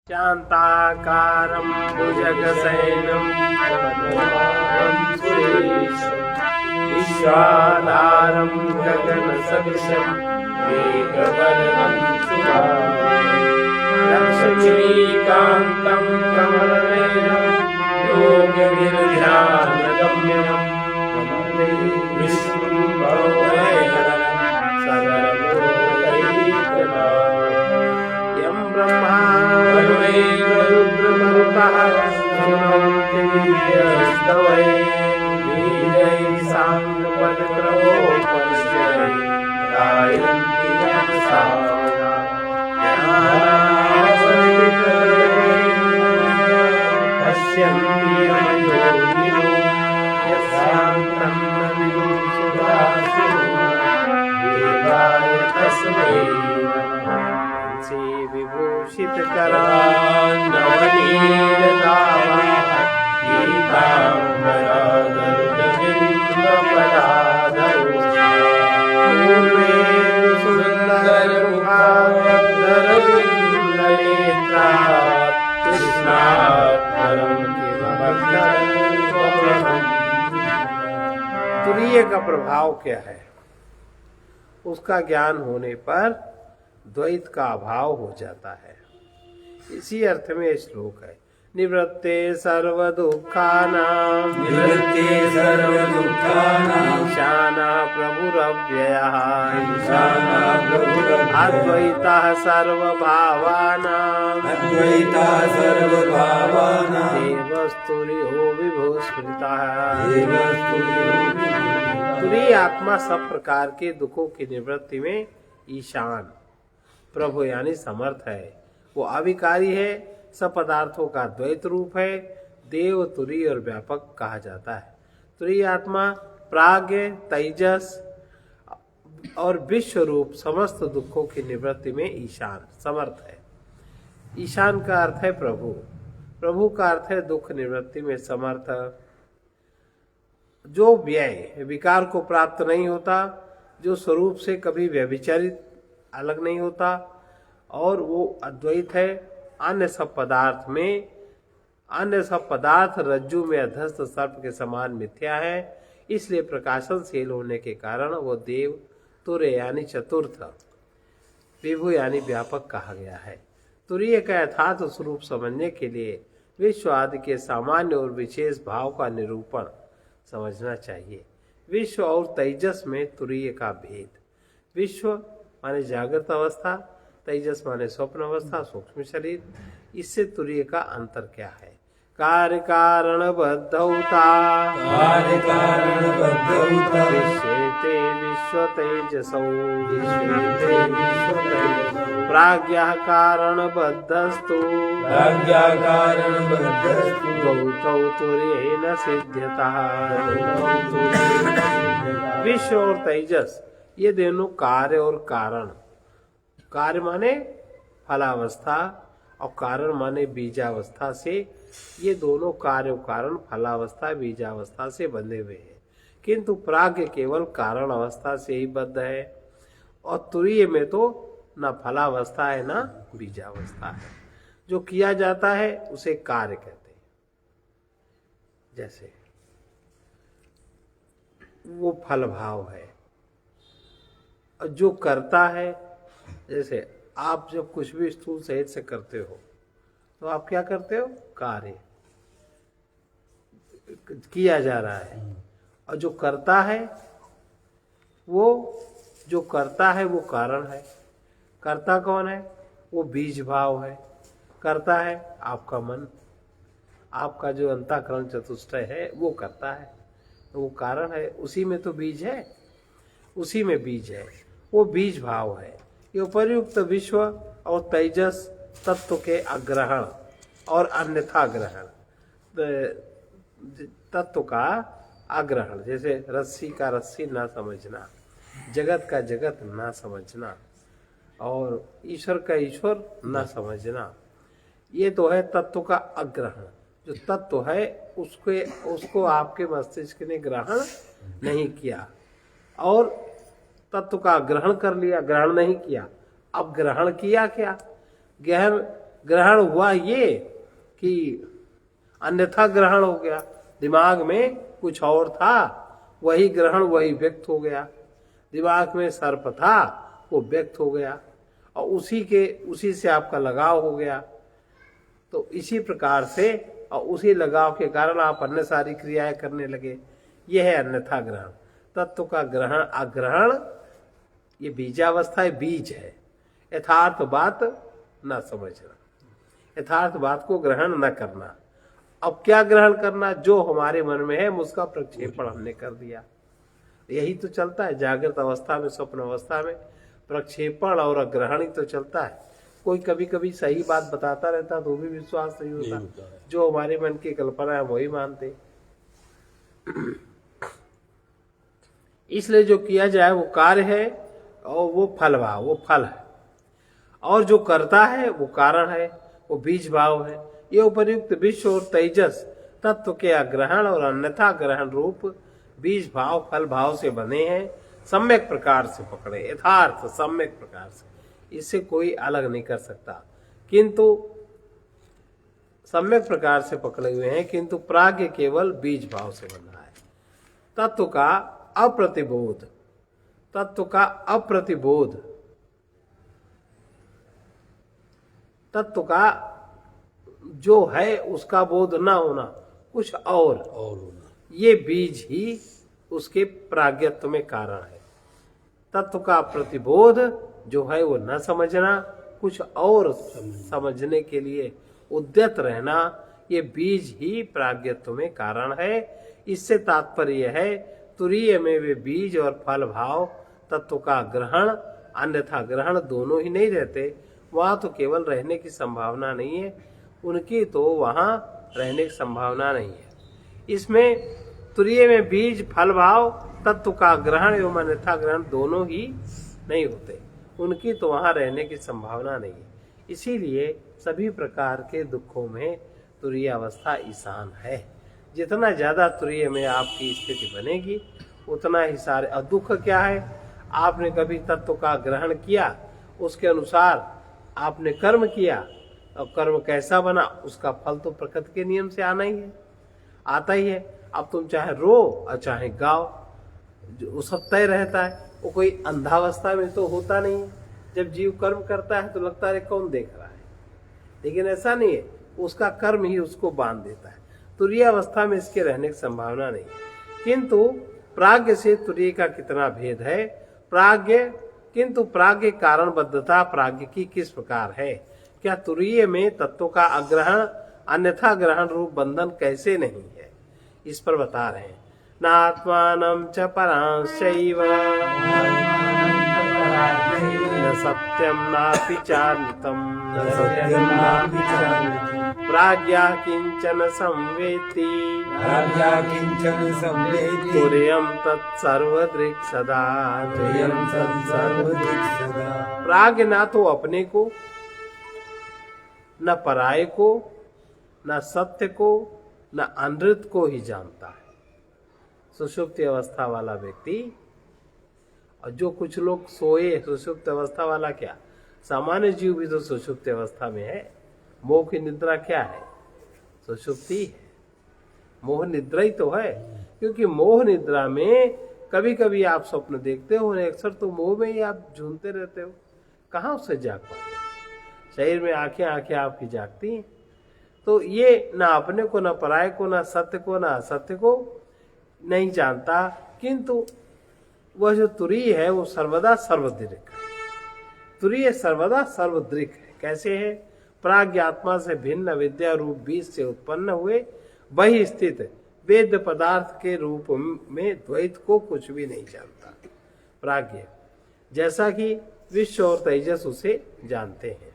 शान्ताकारं भुजगशयनं पद्मनाभं सुरेशं विश्वाधारं गगनसदृशं मेघवर्णं शुभांगं लक्ष्मीकान्तं कमलनयनं योगनिर्ध्यानगम्यं वन्दे विष्णुं भवभयहरं सकललोकैकनाथं यं ब्रह्मा रुद्रमरुतः शृण्वन्ति दिव्यस्तवै वीरैः साङ्गपदक्रमोपनिषदै गायन्ति यं सामगा पश्यन्ति यमयोगिनो यस्यान्तं न विदुषुदासिनो देवाय तस्मै विभूषित तुरीय का प्रभाव क्या है? उसका ज्ञान होने पर द्वैत का अभाव हो जाता है। इसी अर्थ में श्लोक है, निवृत्ते सर्व दुःखानां ईशाना प्रभुरव्ययः अद्वैतः सर्वभावानां देवस्तुर्यो विभुस्मृतः। तुरीय आत्मा सब प्रकार के दुखों की निवृत्ति में ईशान प्रभु यानी समर्थ है। वो अविकारी है, सब पदार्थों का द्वैत रूप है, देव, तुरीय और व्यापक कहा जाता है। तुरीय आत्मा प्राज्ञ, तेजस और विश्व रूप समस्त दुखों की निवृत्ति में ईशान समर्थ है। ईशान का अर्थ है प्रभु, प्रभु का अर्थ है दुख निवृत्ति में समर्थ। जो व्यय विकार को प्राप्त नहीं होता, जो स्वरूप से कभी व्यभिचारित अलग नहीं होता और वो अद्वैत है। अन्य सब पदार्थ रज्जु में अधस्थ सर्प के समान मिथ्या है, इसलिए प्रकाशनशील होने के कारण वो देव, तुर्य यानी चतुर्थ, विभु यानी व्यापक कहा गया है। तुरीय का यथार्थ स्वरूप समझने के लिए विश्व आदि के सामान्य और विशेष भाव का निरूपण समझना चाहिए। विश्व और तेजस में तुरीय का भेद। विश्व माने जागृत अवस्था, तेजस माने स्वप्न अवस्था, सूक्ष्म शरीर। इससे तुरीय का अंतर क्या है? कार्य कारण बद्धौता विश्वेते विश्व तेजसौ प्राज्ञः कारण बद्धस्तु गौतौ तुर्येण सिद्ध्यतः। विश्व और तेजस ये दोनों कार्य और कारण। कार्य माने फलावस्था और कारण माने बीजावस्था से, ये दोनों कार्य और कारण फलावस्था बीजावस्था से बंधे हुए हैं, किंतु प्राज्ञ केवल कारण अवस्था से ही बद्ध है। और तुरीय में तो न फलावस्था है न बीजावस्था है। जो किया जाता है उसे कार्य कहते हैं। जैसे वो फल भाव है। जो करता है, जैसे आप जब कुछ भी स्थूल सहित से करते हो तो आप क्या करते हो? कार्य किया जा रहा है। और जो करता है वो कारण है। करता कौन है? वो बीज भाव है। करता है आपका मन, आपका जो अंतःकरण चतुष्टय है वो करता है, वो कारण है। उसी में तो बीज है, उसी में बीज है, वो बीज भाव है। ये उपर्युक्त विश्व और तेजस तत्व के अग्रहण और अन्यथा ग्रहण, तत्व का अग्रहण, जैसे रस्सी का रस्सी ना समझना, जगत का जगत ना समझना और ईश्वर का ईश्वर ना समझना, ये तो है तत्व का अग्रहण। जो तत्व है उसको आपके मस्तिष्क ने ग्रहण नहीं किया और तत्व का ग्रहण कर लिया, ग्रहण नहीं किया। अब ग्रहण किया क्या? ग्रहण हुआ ये कि अन्यथा ग्रहण हो गया, दिमाग में कुछ और था, वही ग्रहण वही व्यक्त हो गया। दिमाग में सर्प था, वो व्यक्त हो गया और उसी से आपका लगाव हो गया। तो इसी प्रकार से और उसी लगाव के कारण आप अन्य सारी क्रियाएं करने लगे। यह है अन्यथा ग्रहण। तत्व का ग्रहण अग्रहण ये बीजावस्था है, बीज है। यथार्थ बात न समझना, यथार्थ बात को ग्रहण न करना। अब क्या ग्रहण करना? जो हमारे मन में है उसका प्रक्षेपण हमने कर दिया। यही तो चलता है जागृत अवस्था में, स्वप्न अवस्था में प्रक्षेपण और ग्रहण ही तो चलता है। कोई कभी कभी सही बात बताता रहता तो भी विश्वास नहीं होता, जो हमारे मन की कल्पना है वही मानते। इसलिए जो किया जाए वो कार्य है और वो फल भाव, वो फल है, और जो करता है वो कारण है, वो बीज भाव है। ये उपर्युक्त विश्व और तेजस तत्व के अग्रहण और अन्यथा ग्रहण रूप बीज भाव फल भाव से बने हैं। सम्यक प्रकार से पकड़े, यथार्थ सम्यक प्रकार से, इससे कोई अलग नहीं कर सकता। किंतु सम्यक प्रकार से पकड़े हुए हैं, किंतु प्राज्ञ केवल बीज भाव से बना है। तत्व का अप्रतिबोध, तत्व का अप्रतिबोध, तत्व का जो है उसका बोध न होना, कुछ और होना, ये बीज ही उसके प्राज्ञत्व में कारण है। तत्व का प्रतिबोध जो है वो न समझना, कुछ और समझने के लिए उद्यत रहना, ये बीज ही प्राज्ञत्व में कारण है। इससे तात्पर्य है तुरीय में वे बीज और फल भाव तत्व का ग्रहण अन्यथा ग्रहण दोनों ही नहीं रहते। वहां तो केवल रहने की संभावना नहीं है, उनकी तो वहां रहने की संभावना नहीं है। इसमें तुरीय में बीज फल भाव तत्व का ग्रहण एवं अन्यथा ग्रहण दोनों ही नहीं होते, उनकी तो वहां रहने की संभावना नहीं है। इसीलिए सभी प्रकार के दुखों में तुरीय अवस्था ईशान है। जितना ज्यादा तुरीय में आपकी स्थिति बनेगी उतना ही सारे। और दुख क्या है? आपने कभी तत्व का ग्रहण किया, उसके अनुसार आपने कर्म किया, और कर्म कैसा बना उसका फल तो प्रकृति के नियम से आना ही है, आता ही है। अब तुम चाहे रो और चाहे गाओ, वो सब तय रहता है। वो कोई अंधावस्था में तो होता नहीं है। जब जीव कर्म करता है तो लगता है कौन देख रहा है, लेकिन ऐसा नहीं है, उसका कर्म ही उसको बांध देता है। तुरीय अवस्था में इसके रहने की संभावना नहीं। किंतु प्राज्ञ से तुरीय का कितना भेद है? प्राज्ञ, किंतु प्राज्ञ कारणबद्धता प्राज्ञ की किस प्रकार है? क्या तुरीय में तत्वों का अग्रहण अन्यथा ग्रहण रूप बंधन कैसे नहीं है? इस पर बता रहे हैं। नात्मानं च परांश्चैव न सत्यं नापि चान्वितं प्राज्ञा किंचन संवेति तुर्यं तत्सर्वदृक् सदा। प्राज्ञ ना तो अपने को, न पराये को, न सत्य को, न अनृत को ही जानता है। सुषुप्ति अवस्था वाला व्यक्ति, और जो कुछ लोग सोए, सुषुप्त अवस्था वाला क्या, सामान्य जीव भी तो सुषुप्त अवस्था में है। मोह की निद्रा क्या है? सुषुप्ति है। मोह निद्रा ही तो है, क्योंकि मोह निद्रा में कभी कभी आप स्वप्न देखते हो, अक्सर तो मोह में ही आप झूमते रहते हो, कहाँ उससे जाग पाते। शरीर में आंखें आपकी जागती हैं। तो ये ना अपने को, ना पराये को, ना सत्य को, ना असत्य को नहीं जानता। किंतु वह जो तुरीय है वो सर्वदा सर्वदृक् है। तुरीय सर्वदा सर्वदृक् है। कैसे है? प्राज्ञ आत्मा से भिन्न विद्या रूप बीज से उत्पन्न हुए वही स्थित वेद पदार्थ के रूप में द्वैत को कुछ भी नहीं जानता। प्राज्ञ जैसा कि विश्व और तेजस उसे जानते हैं।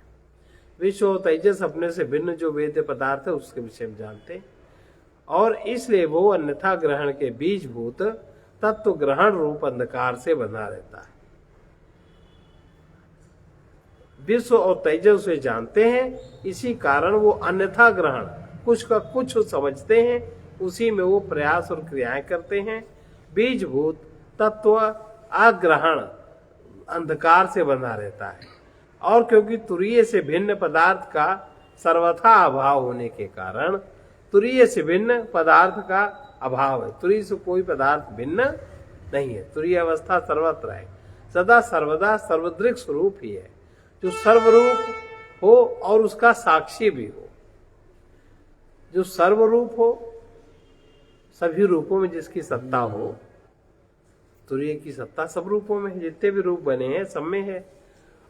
विश्व और तेजस अपने से भिन्न जो वेद पदार्थ है उसके विषय में जानते हैं, और इसलिए वो अन्यथा ग्रहण के बीजभूत तत्व ग्रहण रूप अंधकार से बना रहता है। विश्व और तेजस उसे जानते हैं, इसी कारण वो अन्यथा ग्रहण कुछ का कुछ समझते हैं, उसी में वो प्रयास और क्रियाएं करते हैं। बीजभूत तत्व अग्रहण अंधकार से बना रहता है, और क्योंकि तुरीय से भिन्न पदार्थ का सर्वथा अभाव होने के कारण तुरीय से भिन्न पदार्थ का अभाव है। तुरीय से कोई पदार्थ भिन्न नहीं है। तुरीय अवस्था सर्वत्र है, सदा सर्वदा सर्वदृक् स्वरूप ही है, जो सर्वरूप हो और उसका साक्षी भी हो। जो सर्वरूप हो, सभी रूपों में जिसकी सत्ता हो। तुरीय की सत्ता सब रूपों में है, जितने भी रूप बने हैं सब में है,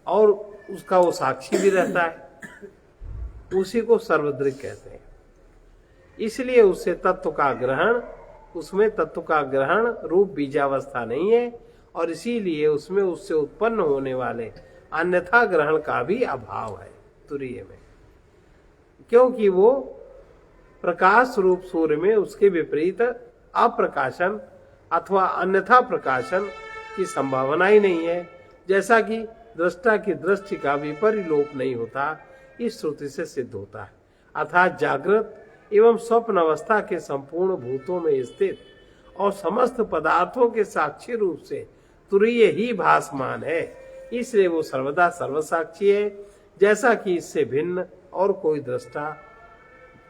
और उसका वो साक्षी भी रहता है, उसी को सर्वदृक् कहते हैं। इसलिए उससे तत्व का ग्रहण, उसमें तत्व का ग्रहण रूप बीजावस्था नहीं है, और इसीलिए उसमें उससे उत्पन्न होने वाले अन्यथा ग्रहण का भी अभाव है तुरीय में, क्योंकि वो प्रकाश रूप सूर्य में उसके विपरीत अप्रकाशन अथवा अन्यथा प्रकाशन की संभावना ही नहीं है। जैसा कि दृष्टा की दृष्टि का विपरिलोप नहीं होता, इस श्रुति से सिद्ध होता है। अर्थात जागृत एवं स्वप्न अवस्था के संपूर्ण भूतों में स्थित और समस्त पदार्थों के साक्षी रूप से तुरीय ही भासमान है, इसलिए वो सर्वदा सर्वसाक्षी है। जैसा कि इससे भिन्न और कोई दृष्टा,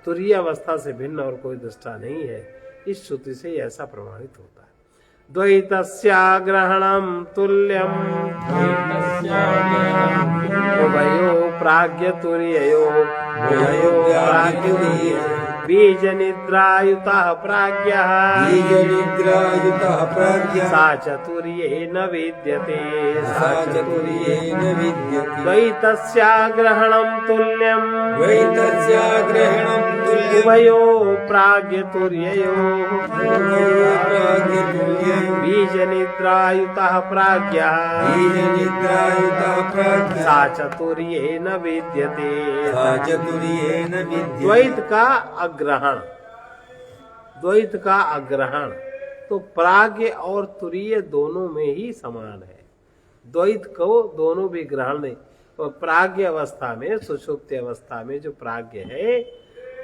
तुरीय अवस्था से भिन्न और कोई दृष्टा नहीं है, इस श्रुति से ऐसा प्रमाणित होता है। द्वैतस्याग्रहणं तुल्यं उभयो प्राज्ञ तुरीययो उभयो प्राज्ञ तुरीययो बीज निद्रायुतः प्राज्ञः सा चतुर्येन विद्यते द्वैतस्याग्रहणं तुल्यं उभयो प्राज्ञ तुर्ययो बीज निद्रायुतः प्राज्ञः सा चतुर्येन विद्यते। द्वैत का अग्रहण, द्वैत का अग्रहण तो प्राज्ञ और तुरीय दोनों में ही समान है। द्वैत को दोनों भी ग्रहण नहीं, और प्राज्ञ अवस्था में, सुषुप्ति अवस्था में जो प्राज्ञ है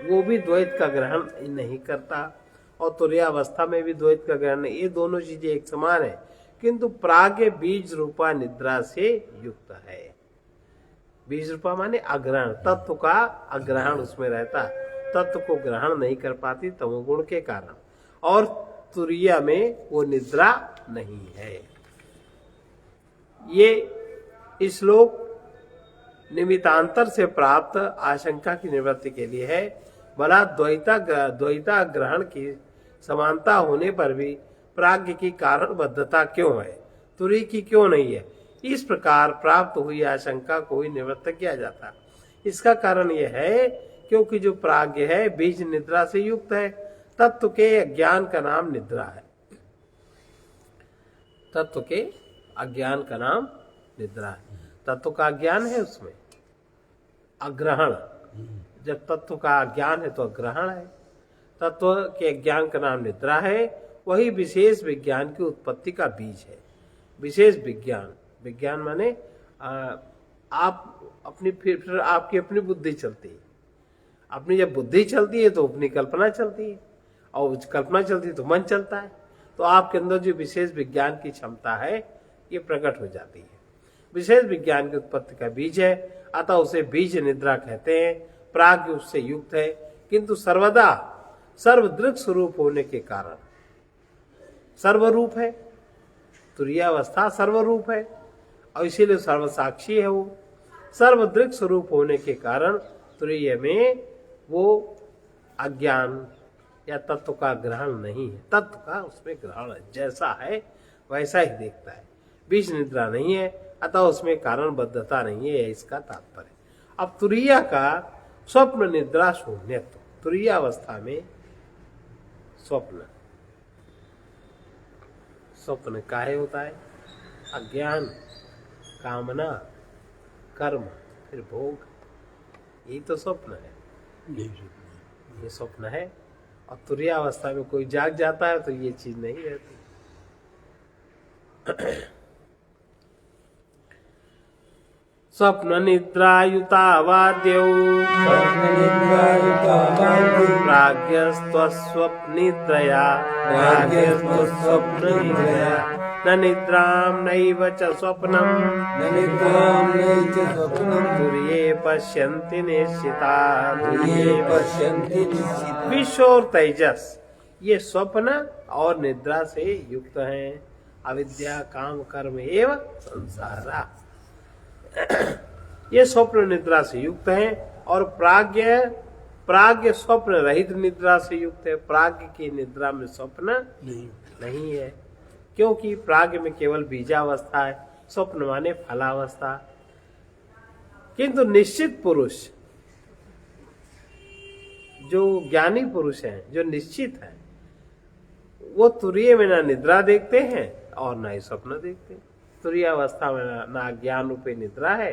वो भी द्वैत का ग्रहण नहीं करता, और तुरीयावस्था में भी द्वैत का ग्रहण नहीं। ये दोनों चीजें एक समान है, किंतु प्राज्ञ बीज रूपा निद्रा से युक्त है। बीज रूपा माने अग्रहण, तत्व का अग्रहण उसमें रहता, तत्व को ग्रहण नहीं कर पाती तमोगुण के कारण, और तुरीया में वो निद्रा नहीं है। ये श्लोक निमित्तांतर से प्राप्त आशंका की निवृत्ति के लिए है। भला द्वैता ग्रहण की समानता होने पर भी प्राज्ञ की कारणबद्धता क्यों है, तुरीय की क्यों नहीं है? इस प्रकार प्राप्त हुई आशंका को ही निवृत्त किया जाता। इसका कारण यह है क्योंकि जो प्राज्ञ है बीज निद्रा से युक्त है। तत्व के अज्ञान का नाम निद्रा है, तत्व के अज्ञान का नाम निद्रा है। तत्व का अज्ञान है, उसमें अग्रहण, जब तत्व का अज्ञान है तो अग्रहण है। तत्व के अज्ञान का नाम निद्रा है, वही विशेष विज्ञान की उत्पत्ति का बीज है। विशेष विज्ञान, विज्ञान माने आप अपनी, फिर आपकी अपनी बुद्धि चलती है। अपनी जब बुद्धि चलती है तो अपनी कल्पना चलती है, और कल्पना चलती है तो मन चलता है। तो आपके अंदर जो विशेष विज्ञान की क्षमता है ये प्रकट हो जाती है। विशेष विज्ञान की उत्पत्ति का बीज है, अतः उसे बीज निद्रा कहते हैं। प्राज्ञ उससे युक्त है, किंतु सर्वदा सर्वदृक् स्वरूप होने के कारण सर्वरूप है। तुरीयावस्था सर्वरूप है और इसीलिए सर्वसाक्षी है। वो सर्वदृक् स्वरूप होने के कारण तुरीय में वो अज्ञान या तत्व का ग्रहण नहीं है, तत्व का उसमें ग्रहण है। जैसा है वैसा ही देखता है, बीज निद्रा नहीं है, अतः उसमें कारणबद्धता नहीं है, इसका तात्पर्य। अब तुरीया का स्वप्न निद्रा शून्यत्व, तुरीयावस्था में स्वप्न, स्वप्न काहे होता है? अज्ञान, कामना, कर्म, फिर भोग, यही तो स्वप्न है। ये स्वप्न है। और तुरीयावस्था में कोई जाग जाता है तो ये चीज नहीं रहती। स्वप्न निद्रायुता वाद्यौ प्राज्ञस्त्वस्वप्निद्रया न निद्रां नैव च स्वप्नम् न निद्रां नैव च स्वप्नम् तुर्ये पश्यन्ति निश्चिता तुर्ये पश्यन्ति निश्चिता। विश्व और तेजस ये स्वप्न और निद्रा से युक्त हैं। अविद्या काम कर्म एवं संसारा ये स्वप्न निद्रा से युक्त हैं। और प्राज्ञ स्वप्न रहित निद्रा से युक्त है। प्राज्ञ की निद्रा में स्वप्न नहीं है, क्योंकि प्राज्ञ में केवल बीजावस्था है, स्वप्न माने फलावस्था। किंतु निश्चित पुरुष, जो ज्ञानी पुरुष हैं, जो निश्चित है, वो तुरीय में ना निद्रा देखते हैं और ना ही स्वप्न देखते। तुरीय अवस्था में ना ज्ञान रूपी निद्रा है,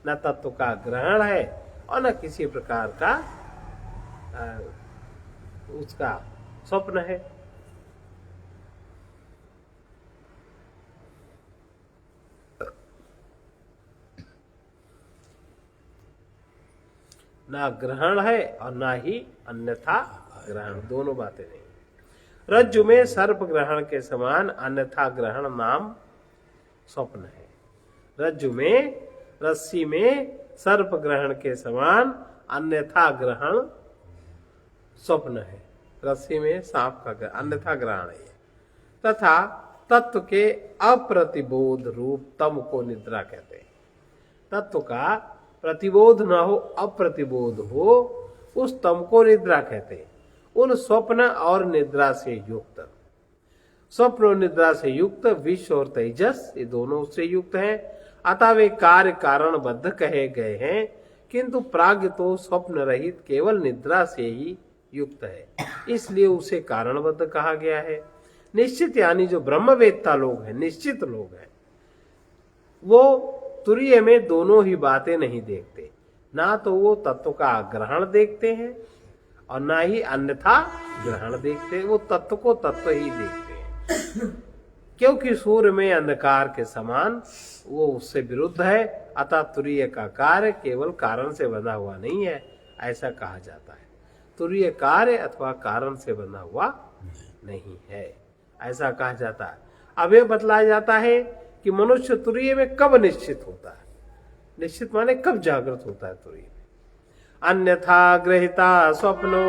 न तत्व का ग्रहण है, और न किसी प्रकार का उसका स्वप्न है। ना ग्रहण है और ना ही अन्यथा ग्रहण, दोनों बातें नहीं। रज्जु में सर्प ग्रहण के समान अन्यथा ग्रहण नाम स्वप्न है। रज्जु में, रस्सी में सर्प ग्रहण के समान अन्यथा ग्रहण स्वप्न है। रस्सी में सांप का अन्यथा ग्रहण है। तथा तत्व के अप्रतिबोध रूप तम को निद्रा कहते हैं। तत्व का प्रतिबोध न हो, अप्रतिबोध हो, उस तम को निद्रा कहते हैं। उन स्वप्न और निद्रा से युक्त, स्वप्न और निद्रा से युक्त विश्व और तेजस, ये दोनों से युक्त हैं। अतः वे कार्य कारणबद्ध कहे गए हैं। किंतु प्राज्ञ तो स्वप्न रहित केवल निद्रा से ही युक्त है, इसलिए उसे कारणबद्ध कहा गया है। निश्चित यानी जो ब्रह्मवेत्ता लोग हैं, निश्चित लोग हैं, वो तुरीय में दोनों ही बातें नहीं देखते। ना तो वो तत्व का ग्रहण देखते हैं और ना ही अन्यथा ग्रहण देखते हैं। वो तत्व को तत्व ही देखते हैं, क्योंकि सूर्य में अंधकार के समान वो उससे विरुद्ध है। अतः तुरीय का कार्य केवल कारण से बंधा हुआ नहीं है, ऐसा कहा जाता है। तुरीय कार्य अथवा कारण से बंधा हुआ नहीं है, ऐसा कहा जाता है। अब यह बतलाया जाता है कि मनुष्य तुरीय में कब निश्चित होता है। निश्चित माने कब जागृत होता है तुरीय में। अन्यथा ग्रहिता स्वप्नो,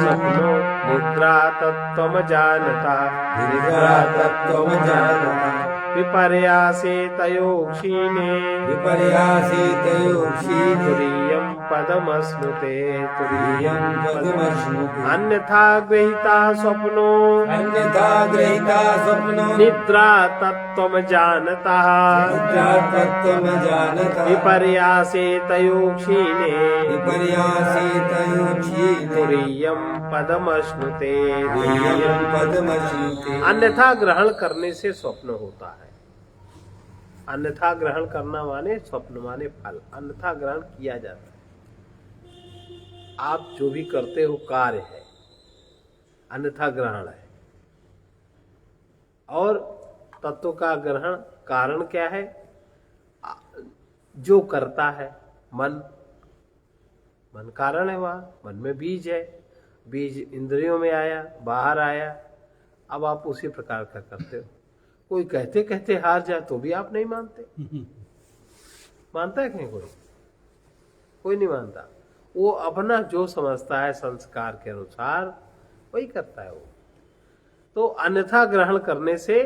स्वप्नो निद्रा तत्त्वम जानता, निद्रा तत्त्वम जानता। विपर्यासे तयोक्षीणे, विपर्यासे तयोक्षीणे। तुरीयं पदमश्नुते, तुरीयं पदमश्नुते। अन्यथा गृहीता स्वप्नो, अन्यथा गृहीता स्वप्नो। निद्रा तत्त्वम जानता, निद्रा तत्त्वम जानता। विपर्यासे तयोक्षीणे, विपर्यासे तयोक्षीणे। तुरीयं पदमश्नुते, तुरीयं पदमश्नुते। अन्यथा ग्रहण करने से स्वप्न होता है। अन्यथा ग्रहण करना माने स्वप्न माने फल। अन्यथा ग्रहण किया जाता है। आप जो भी करते हो कार्य है, अन्यथा ग्रहण है। और तत्व का ग्रहण कारण क्या है? जो करता है मन, मन कारण है। वहां मन में बीज है, बीज इंद्रियों में आया, बाहर आया, अब आप उसी प्रकार का करते हो। कोई कहते कहते हार जाए तो भी आप नहीं मानते। मानता है कहीं? कोई नहीं मानता। वो अपना जो समझता है संस्कार के अनुसार वही करता है वो। तो अन्यथा ग्रहण करने से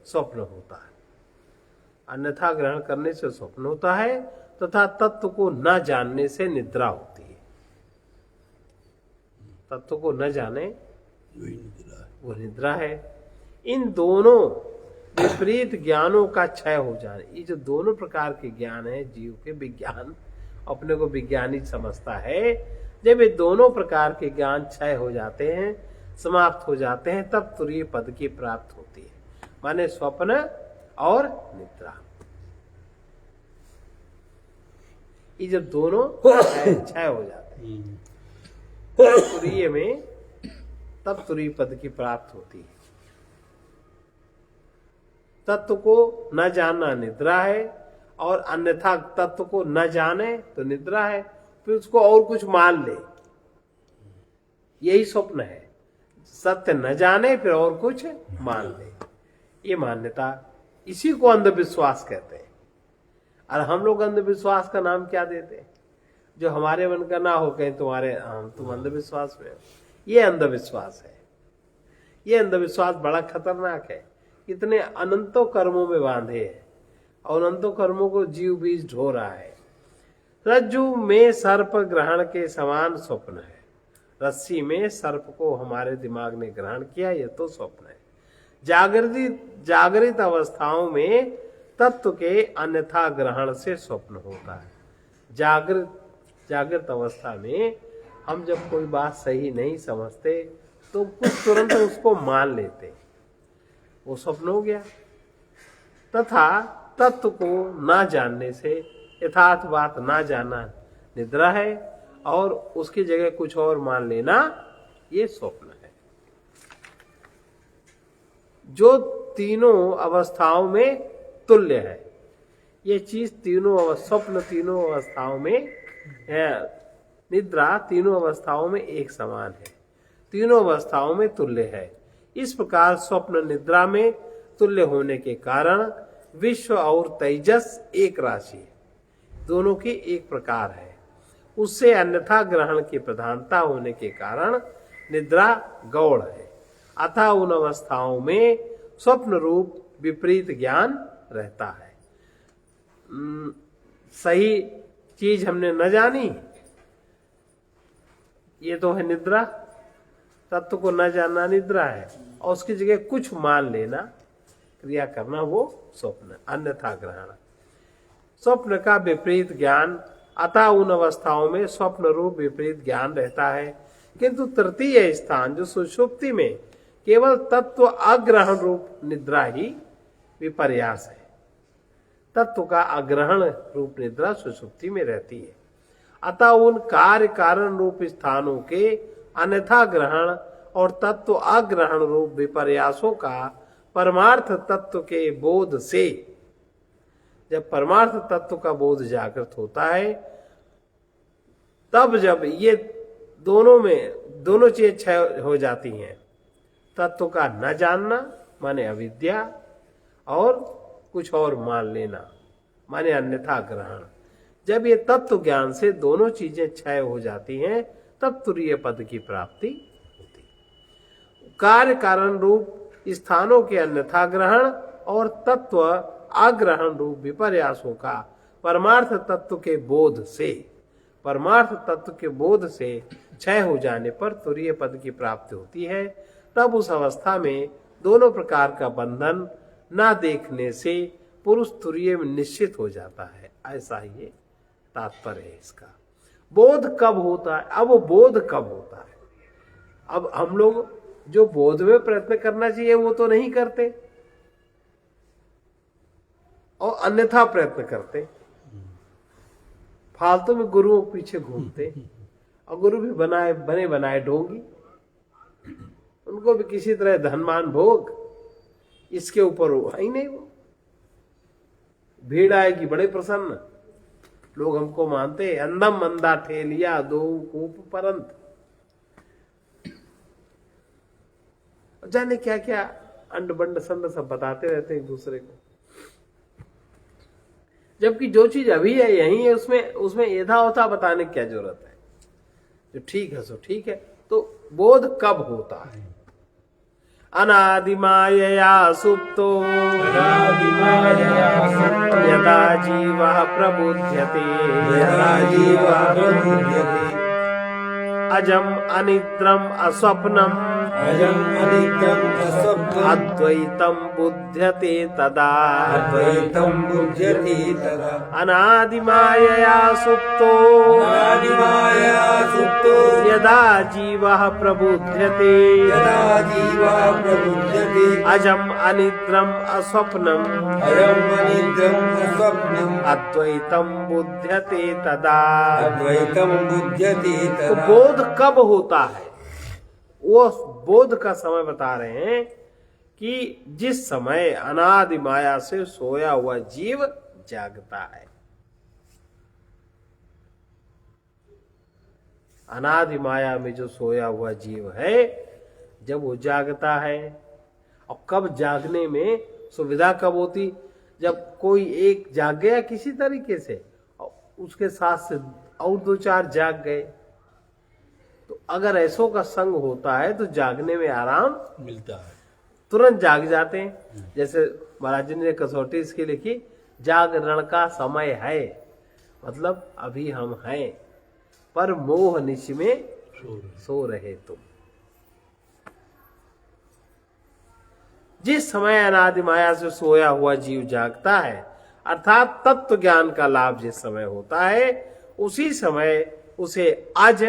स्वप्न होता है। अन्यथा ग्रहण करने से स्वप्न होता है, तथा तत्व को न जानने से निद्रा होती है। तत्व को न जाने वो निद्रा है। इन दोनों विपरीत ज्ञानों का क्षय हो जाने, ये जो दोनों प्रकार के ज्ञान है, जीव के विज्ञान अपने को विज्ञानी समझता है, जब ये दोनों प्रकार के ज्ञान क्षय हो जाते हैं, समाप्त हो जाते हैं, तब तुरीय पद की प्राप्त होती है। माने स्वप्न और निद्रा, ये जब दोनों क्षय हो जाते हैं तुरीय में, तब तुरीय पद की प्राप्त होती है। तत्व को न जानना निद्रा है, और अन्यथा तत्व को न जाने तो निद्रा है। फिर उसको और कुछ मान ले, यही स्वप्न है। सत्य न जाने फिर और कुछ मान ले, ये मान्यता, इसी को अंधविश्वास कहते हैं। और हम लोग अंधविश्वास का नाम क्या देते हैं? जो हमारे मन का ना हो कहीं तुम्हारे, तुम अंधविश्वास में हो, ये अंधविश्वास है। ये अंधविश्वास बड़ा खतरनाक है। इतने अनंतों कर्मों में बांधे है और अनंतों कर्मों को जीव बीज ढो रहा है। रज्जु में सर्प ग्रहण के समान स्वप्न है। रस्सी में सर्प को हमारे दिमाग ने ग्रहण किया, यह तो स्वप्न है। जागृत अवस्थाओं में तत्व के अन्यथा ग्रहण से स्वप्न होता है। जागृत अवस्था में हम जब कोई बात सही नहीं समझते तो कुछ तुरंत उसको मान लेते, वो स्वप्न हो गया। तथा तत्व को ना जानने से यथार्थ बात ना जाना निद्रा है, और उसकी जगह कुछ और मान लेना ये स्वप्न है। जो तीनों अवस्थाओं में तुल्य है, ये चीज तीनों स्वप्न तीनों अवस्थाओं में, निद्रा तीनों अवस्थाओं में एक समान है, तीनों अवस्थाओं में तुल्य है। इस प्रकार स्वप्न निद्रा में तुल्य होने के कारण विश्व और तेजस एक राशि है, दोनों की एक प्रकार है। उससे अन्यथा ग्रहण की प्रधानता होने के कारण निद्रा गौड़ है। अतः उन अवस्थाओं में स्वप्न रूप विपरीत ज्ञान रहता है। सही चीज हमने न जानी, ये तो है निद्रा। तत्व को न जानना निद्रा है, और उसकी जगह कुछ मान लेना, क्रिया करना, वो स्वप्न, अन्यथा ग्रहण। स्वप्न का विपरीत ज्ञान, अतः उन अवस्थाओं में स्वप्न रूप विपरीत ज्ञान रहता है। किंतु तृतीय स्थान जो सुषुप्ति में केवल तत्व अग्रहण रूप निद्रा ही विपर्यास है। तत्व का अग्रहण रूप निद्रा सुषुप्ति में रहती है। अतः उन कार्य कारण रूप स्थानों के अन्यथा ग्रहण और तत्व अग्रहण रूप विपर्यासों का परमार्थ तत्व के बोध से, जब परमार्थ तत्व का बोध जागृत होता है, तब जब ये दोनों चीजें क्षय हो जाती हैं। तत्व का न जानना माने अविद्या, और कुछ और मान लेना माने अन्यथा ग्रहण। जब ये तत्व ज्ञान से दोनों चीजें क्षय हो जाती हैं, तब तुरीय पद की प्राप्ति होती। कार्य कारण रूप स्थानों के अन्यथा ग्रहण और तत्व अग्रहण रूप विपर्यासों का परमार्थ तत्व के बोध से, परमार्थ तत्व के बोध से क्षय हो जाने पर तुरीय पद की प्राप्ति होती है। तब उस अवस्था में दोनों प्रकार का बंधन ना देखने से पुरुष तुरीय में निश्चित हो जाता है। ऐसा ही तात्पर्य है इसका। बोध कब होता है? अब वो बोध कब होता है? अब हम लोग जो बोध में प्रयत्न करना चाहिए वो तो नहीं करते, और अन्यथा प्रयत्न करते, फालतू में गुरुओं के पीछे घूमते, और गुरु भी बने बनाए ढोंगी, उनको भी किसी तरह धनमान भोग, इसके ऊपर हुआ ही नहीं। वो भीड़ आएगी बड़े प्रसन्न, लोग हमको मानते, अंधम अंधा ठेलिया दो कूप परंत, जाने क्या क्या अंड बंड संड सब बताते रहते एक दूसरे को। जबकि जो चीज अभी है यही है, उसमें यथावथा बताने की क्या जरूरत है? जो ठीक है सो ठीक है। तो बोध कब होता है? अनादिमायया सुप्तो यदा जीवः प्रबुध्यते अजम अनिद्रम असप्नम अद्वैतम बुध्यते तदा अनादिमायया सुप्तो यदा जीवः प्रबुध्यते अजम अनिद्रम अस्वप्नम अद्वैतम बुध्यते तदा। तो बोध कब होता है? वो बोध का समय बता रहे हैं कि जिस समय अनादि माया से सोया हुआ जीव जागता है। अनादि माया में जो सोया हुआ जीव है, जब वो जागता है। और कब जागने में सुविधा कब होती, जब कोई एक जाग गया किसी तरीके से और उसके साथ से और 2-4 जाग गए, तो अगर ऐसों का संग होता है तो जागने में आराम मिलता है, तुरंत जाग जाते हैं। जैसे महाराज जी ने कसौटी इसकी लिखी, जागरण का समय है, मतलब अभी हम हैं, पर मोह निश में सो रहे तुम। जिस समय अनादि माया से सोया हुआ जीव जागता है, अर्थात तत्व ज्ञान का लाभ जिस समय होता है, उसी समय उसे अज,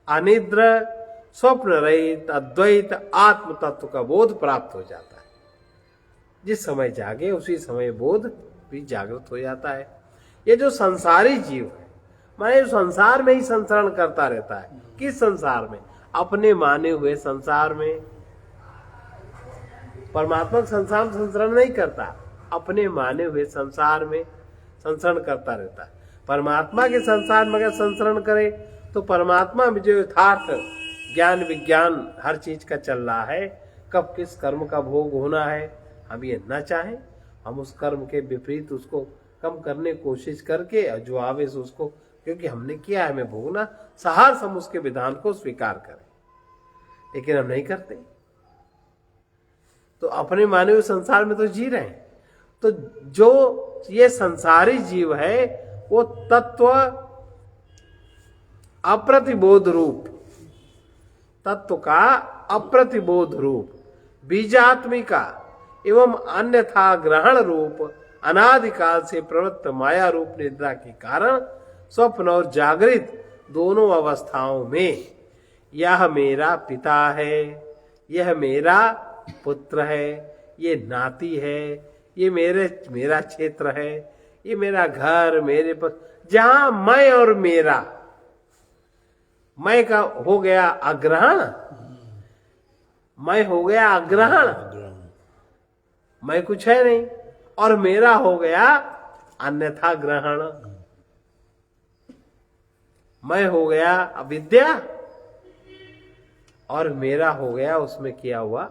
अनिद्र, स्वप्न रहित, अद्वैत आत्म तत्व का बोध प्राप्त हो जाता है। जिस समय जागे उसी समय बोध भी जागृत हो जाता है। ये जो संसारी जीव है, माने संसार में ही संसरण करता रहता है। किस संसार में? अपने माने हुए संसार में। परमात्मा संसार में संसरण नहीं करता, अपने माने हुए संसार में संसरण करता रहता है। परमात्मा के संसार में अगर संसरण करे तो परमात्मा में जो यथार्थ ज्ञान विज्ञान हर चीज का चल रहा है, कब किस कर्म का भोग होना है, हम ये न चाहें, हम उस कर्म के विपरीत उसको कम करने की कोशिश करके जो आवे उसको, क्योंकि हमने किया है हमें भोगना, सहर्ष हम उसके विधान को स्वीकार करें, लेकिन हम नहीं करते। तो अपने माने हुए संसार में तो जी रहे हैं। तो जो ये संसारी जीव है वो तत्व अप्रतिबोध रूप, तत्व का अप्रतिबोध रूप, बीजात्मिका एवं अन्यथा ग्रहण रूप, अनादिकाल से प्रवृत्त माया रूप निद्रा के कारण स्वप्न और जागृत दोनों अवस्थाओं में यह मेरा पिता है, यह मेरा पुत्र है, ये नाती है, ये मेरा क्षेत्र है, ये मेरा घर, मेरे पर, जहां मैं और मेरा, मैं का हो गया अग्रहण, मैं हो गया अग्रहण, मैं कुछ है नहीं, और मेरा हो गया अन्यथा ग्रहण, मैं हो गया अविद्या और मेरा हो गया उसमें किया हुआ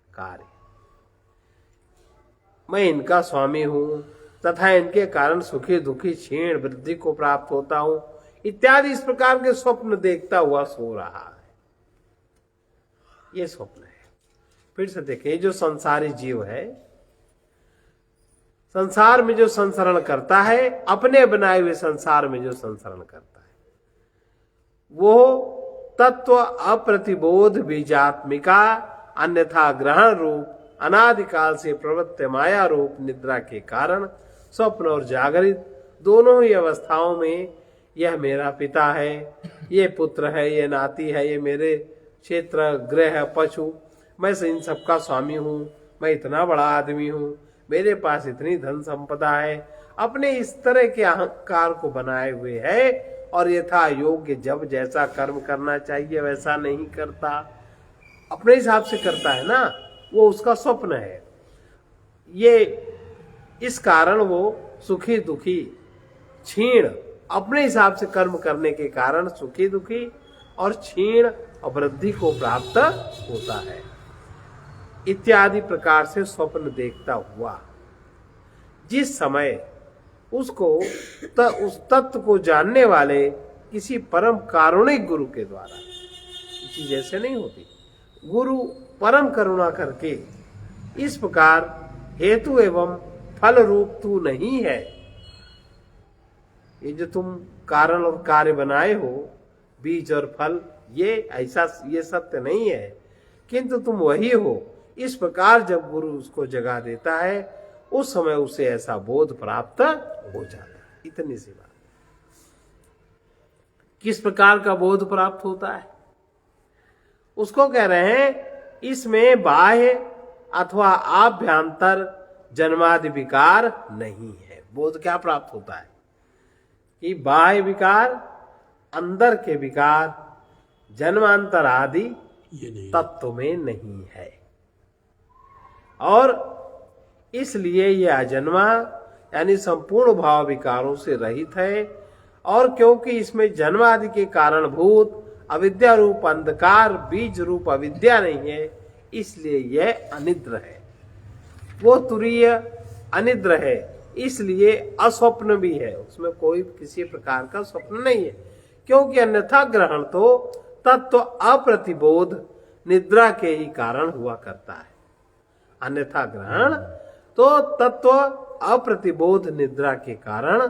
कार्य। मैं इनका स्वामी हूं तथा इनके कारण सुखी दुखी क्षीण वृद्धि को प्राप्त होता हूं इत्यादि इस प्रकार के स्वप्न देखता हुआ सो रहा है। ये स्वप्न है। फिर से देखिए, जो संसारी जीव है, संसार में जो संसरण करता है, अपने बनाए हुए संसार में जो संसरण करता है, वो तत्व अप्रतिबोध बीजात्मिका अन्यथा ग्रहण रूप अनादिकाल से प्रवृत्त माया रूप निद्रा के कारण स्वप्न और जागृत दोनों ही अवस्थाओं में यह मेरा पिता है, ये पुत्र है, ये नाती है, ये मेरे क्षेत्र गृह पशु, मैं इन सबका स्वामी हूँ, मैं इतना बड़ा आदमी हूँ, मेरे पास इतनी धन संपदा है, अपने इस तरह के अहंकार को बनाए हुए है और यथा योग्य जब जैसा कर्म करना चाहिए वैसा नहीं करता, अपने हिसाब से करता है ना, वो उसका स्वप्न है। ये इस कारण वो सुखी दुखी क्षीण, अपने हिसाब से कर्म करने के कारण सुखी दुखी और क्षीण और वृद्धि को प्राप्त होता है इत्यादि प्रकार से स्वप्न देखता हुआ जिस समय उसको उस तत्व को जानने वाले किसी परम कारुणिक गुरु के द्वारा, चीज ऐसे नहीं होती, गुरु परम करुणा करके इस प्रकार हेतु एवं फल रूप तू नहीं है, ये जो तुम कारण और कार्य बनाए हो, बीज और फल, ये ऐसा ये सत्य नहीं है, किंतु तुम वही हो, इस प्रकार जब गुरु उसको जगा देता है उस समय उसे ऐसा बोध प्राप्त हो जाता है। इतनी सी बात। किस प्रकार का बोध प्राप्त होता है उसको कह रहे हैं, इसमें बाह्य अथवा आभ्यंतर जन्मादि विकार नहीं है। बोध क्या प्राप्त होता है कि बाह्य विकार, अंदर के विकार, जन्मांतर आदि तत्व में नहीं है और इसलिए यह अजन्मा यानी संपूर्ण भाव विकारों से रहित है। और क्योंकि इसमें जन्म आदि के कारणभूत अविद्या रूप अंधकार बीज रूप अविद्या नहीं है, इसलिए यह अनिद्र है। वो तुरीय अनिद्र है, इसलिए अस्वप्न भी है, उसमें कोई किसी प्रकार का स्वप्न नहीं है, क्योंकि अन्यथा ग्रहण तो तत्व अप्रतिबोध निद्रा के ही कारण हुआ करता है। अन्यथा ग्रहण तो तत्व अप्रतिबोध निद्रा के कारण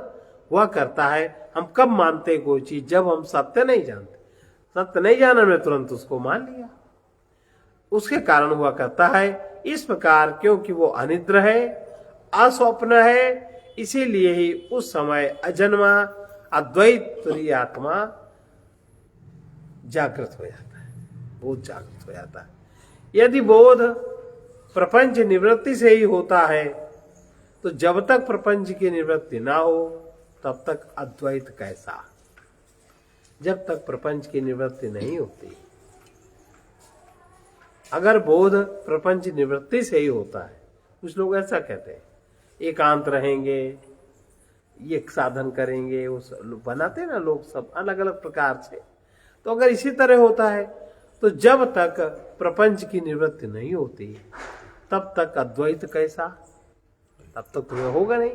हुआ करता है। हम कब मानते कोई चीज? जब हम सत्य नहीं जानते। सत्य नहीं जाना में तुरंत उसको मान लिया, उसके कारण हुआ करता है। इस प्रकार क्योंकि वो अनिद्र है, अस्वप्न है, इसीलिए ही उस समय अजन्मा अद्वैत तुरीय आत्मा जागृत हो जाता है, बहुत जागृत हो जाता है। यदि बोध प्रपंच निवृत्ति से ही होता है तो जब तक प्रपंच की निवृत्ति ना हो तब तक अद्वैत कैसा? जब तक प्रपंच की निवृत्ति नहीं होती। अगर बोध प्रपंच निवृत्ति से ही होता है, कुछ लोग ऐसा कहते हैं, एकांत रहेंगे, ये साधन करेंगे, उस बनाते हैं ना लोग सब अलग अलग प्रकार से। तो अगर इसी तरह होता है तो जब तक प्रपंच की निवृत्ति नहीं होती तब तक अद्वैत कैसा? तब तक तुम्हें होगा नहीं।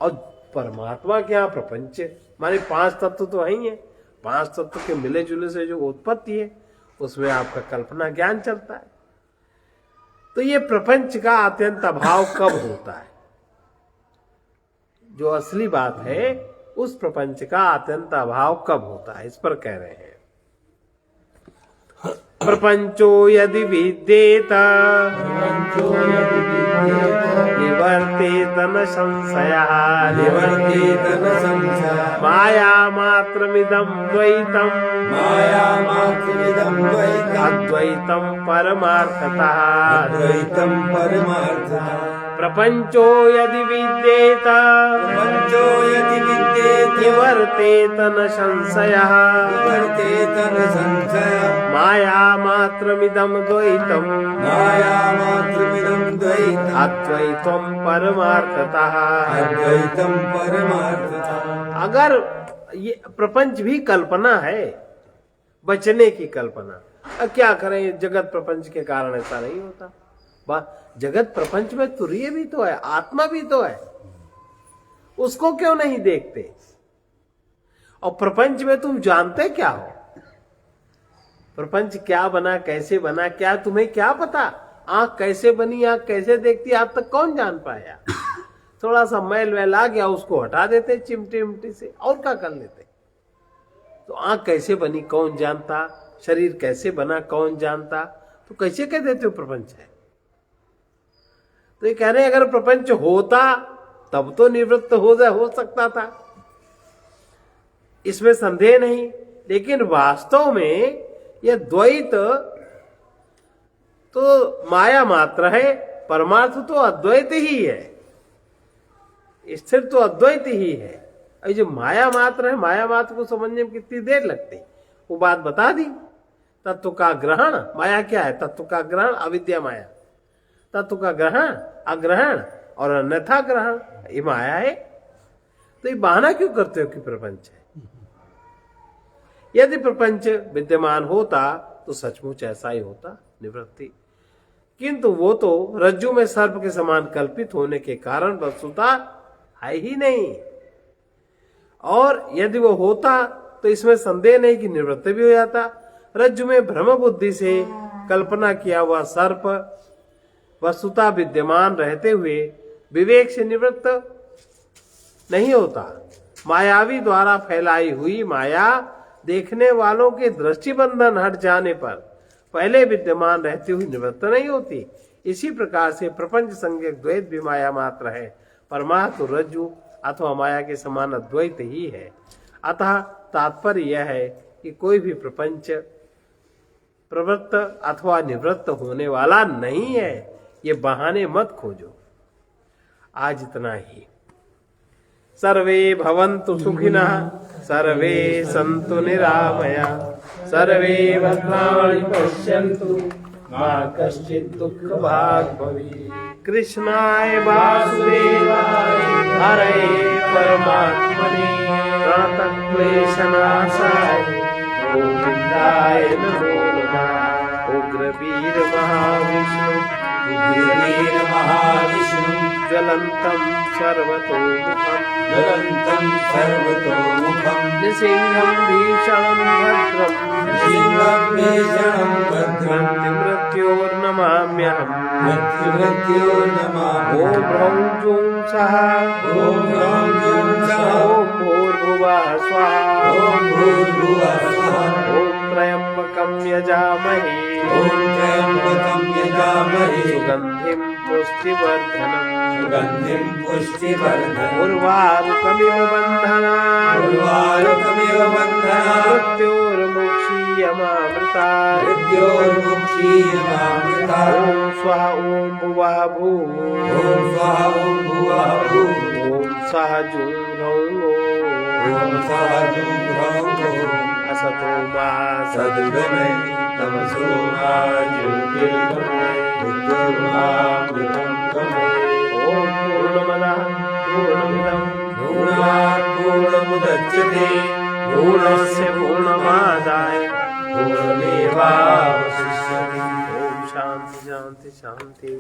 और परमात्मा क्या प्रपंच माने 5 तत्व तो है ही है, 5 तत्व के मिले जुले से जो उत्पत्ति है उसमें आपका कल्पना ज्ञान चलता है। तो ये प्रपंच का अत्यंत अभाव कब होता है? जो असली बात है उस प्रपंच का अत्यंत अभाव कब होता है, इस पर कह रहे हैं। प्रपंचो यदि विद्येत निवर्तेत न संशयः माया मात्रमिदं द्वैतम् अद्वैतं परमार्थतः प्रपंचो यदि विद्येत निवर्तेत न संशयः माया मात्रमिदं द्वैतम् अद्वैतं परमार्थतः। अगर ये प्रपंच भी कल्पना है, बचने की कल्पना, अब क्या करें? जगत प्रपंच के कारण ऐसा नहीं होता। जगत प्रपंच में तुरीय भी तो है, आत्मा भी तो है, उसको क्यों नहीं देखते? और प्रपंच में तुम जानते क्या हो? प्रपंच क्या बना, कैसे बना, क्या तुम्हें क्या पता? आंख कैसे बनी, आंख कैसे देखती, आज तक कौन जान पाया? थोड़ा सा मैल वैल आ गया, उसको हटा देते चिमटी उमटी से, और क्या कर लेते? तो आंख कैसे बनी कौन जानता? शरीर कैसे बना कौन जानता? तो कैसे कह देते हो प्रपंच है? तो ये कह रहे हैं अगर प्रपंच होता तब तो निवृत्त हो सकता था, इसमें संदेह नहीं। लेकिन वास्तव में यह द्वैत तो माया मात्र है, परमार्थ तो अद्वैत ही है, स्थिर तो अद्वैत ही है। और जो माया मात्र है, माया मात्र को समझने में कितनी देर लगती, वो बात बता दी। तत्व का ग्रहण, माया क्या है? तत्व का ग्रहण अविद्या माया, तत्व का ग्रहण अग्रहण और अन्यथा ग्रहण, ये माया है। तो ये बहाना क्यों करते हो कि प्रपंच है? यदि प्रपंच विद्यमान होता तो सचमुच ऐसा ही होता, निवृत्ति। किंतु वो तो रज्जु में सर्प के समान कल्पित होने के कारण वस्तुता है ही नहीं। और यदि वो होता तो इसमें संदेह नहीं कि निवृत्त भी हो जाता। रज्जु में भ्रम बुद्धि से कल्पना किया हुआ सर्प वस्तुता विद्यमान रहते हुए विवेक से निवृत्त नहीं होता। मायावी द्वारा फैलाई हुई माया देखने वालों के दृष्टि बंधन हट जाने पर पहले विद्यमान रहती हुई निवृत्त नहीं होती। इसी प्रकार से प्रपंच संज्ञक द्वैत भी माया मात्र है, परमार्थ रज्जु अथवा माया के समान अद्वैत ही है। अतः तात्पर्य यह है कि कोई भी प्रपंच प्रवृत्त अथवा निवृत्त होने वाला नहीं है, ये बहाने मत खोजो। आज इतना ही। सर्वे भवन्तु सुखिनः, सर्वे सन्तु निरामया, सर्वे भद्राणि पश्यन्तु, मा कश्चित् दुःखभाग् भवेत्। कृष्णाय वासुदेवाय हरये परमात्मने प्रणतक्लेशनाशाय गोविन्दाय उग्रवीर महाविष्णु उग्रवीर महाविष्णु ज्वलन्तं सर्वतोमुखं ज्वलन्तं सर्वतोमुखं नृसिंहं भीषणं भद्रं सिंहं भीषणं भद्रं मृत्योर्नमाम्यहम् मृत्युमृत्यो नमामि ॐ ह्रौं जूं सः ॐ ह्रौं जूं सः ॐ भूर्भुवः स्वाहा ॐ भूर्भुवः स्वः ॐ त्र्यम्बकं यजामहे ॐ त्र्यम्बकं यजामहे सुगन्धिं पुष्टिवर्धनम् सुगन्धिं पुष्टिवर्धनम् उर्वारुकमिव बन्धनात् उर्वारुकमिव बन्धनात् मृत्योर्मुक्षीयमामृता मृत्योर्मुक्षीयमामृता ॐ स्वः ॐ भुवः भूः ॐ स्वः ॐ भुवः भूः ॐ सः जूं ह्रौं ॐ सः जूं ह्रौं भूः असतो मा सद्गमय तमसो मा ज्योतिर्गमय मृत्युर्मामृतं गमय ॐ पूर्णमदः पूर्णमिदं पूर्णात् पूर्णमुदच्यते पूर्णस्य पूर्णमादाय पूर्णमेवावशिष्यते ॐ शान्ति शान्ति शान्ति